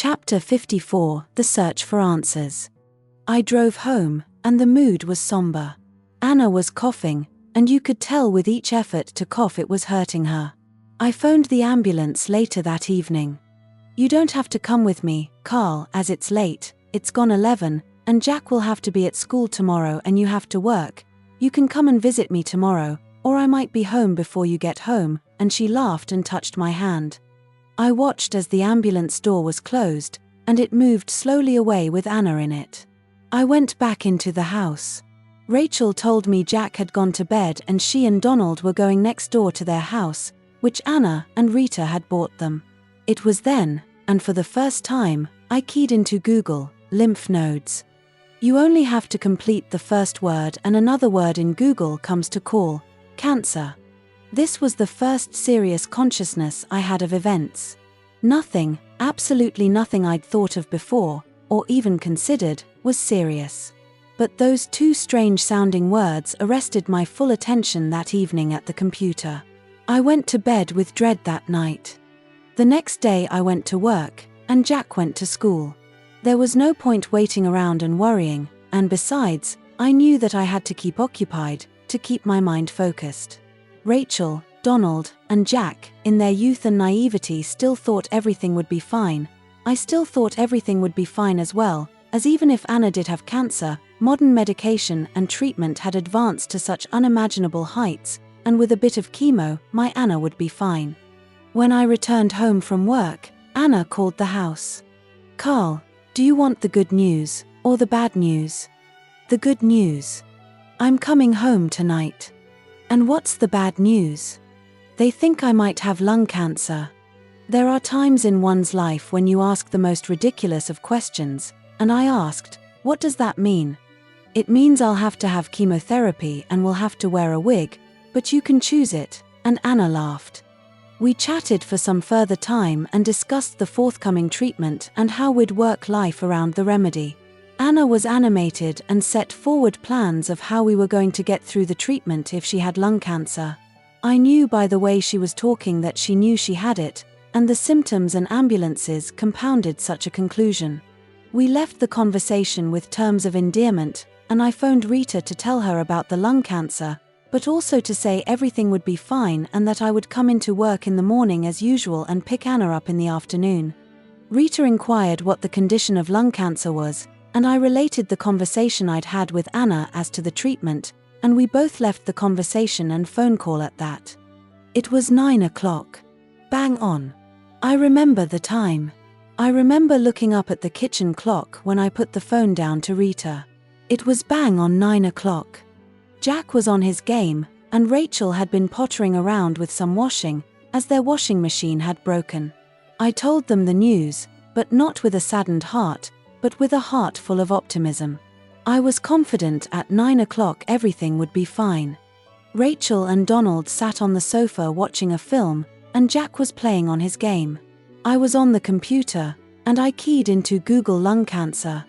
Chapter 54: The Search for Answers. I drove home, and the mood was somber. Anna was coughing, and you could tell with each effort to cough it was hurting her. I phoned the ambulance later that evening. "You don't have to come with me, Karl, as it's late, it's gone 11, and Jack will have to be at school tomorrow and you have to work. You can come and visit me tomorrow, or I might be home before you get home," and she laughed and touched my hand. I watched as the ambulance door was closed, and it moved slowly away with Anna in it. I went back into the house. Rachel told me Jack had gone to bed and she and Donald were going next door to their house, which Anna and Rita had bought them. It was then, and for the first time, I keyed into Google, lymph nodes. You only have to complete the first word and another word in Google comes to call, cancer. This was the first serious consciousness I had of events. Nothing, absolutely nothing I'd thought of before, or even considered, was serious. But those two strange-sounding words arrested my full attention that evening at the computer. I went to bed with dread that night. The next day I went to work, and Jack went to school. There was no point waiting around and worrying, and besides, I knew that I had to keep occupied, to keep my mind focused. Rachel, Donald, and Jack, in their youth and naivety, still thought everything would be fine. I still thought everything would be fine as well, as even if Anna did have cancer, modern medication and treatment had advanced to such unimaginable heights, and with a bit of chemo, my Anna would be fine. When I returned home from work, Anna called the house. "Karl, do you want the good news, or the bad news?" "The good news. I'm coming home tonight." "And what's the bad news?" "They think I might have lung cancer." There are times in one's life when you ask the most ridiculous of questions, and I asked, "What does that mean?" "It means I'll have to have chemotherapy and will have to wear a wig, but you can choose it," and Anna laughed. We chatted for some further time and discussed the forthcoming treatment and how we'd work life around the remedy. Anna was animated and set forward plans of how we were going to get through the treatment if she had lung cancer. I knew by the way she was talking that she knew she had it, and the symptoms and ambulances compounded such a conclusion. We left the conversation with terms of endearment, and I phoned Rita to tell her about the lung cancer, but also to say everything would be fine and that I would come into work in the morning as usual and pick Anna up in the afternoon. Rita inquired what the condition of lung cancer was, and I related the conversation I'd had with Anna as to the treatment, and we both left the conversation and phone call at that. It was 9 o'clock. Bang on. I remember the time. I remember looking up at the kitchen clock when I put the phone down to Rita. It was bang on 9 o'clock. Jack was on his game, and Rachel had been pottering around with some washing, as their washing machine had broken. I told them the news, but not with a saddened heart, but with a heart full of optimism. I was confident at 9 o'clock everything would be fine. Rachel and Donald sat on the sofa watching a film, and Jack was playing on his game. I was on the computer, and I keyed into Google lung cancer,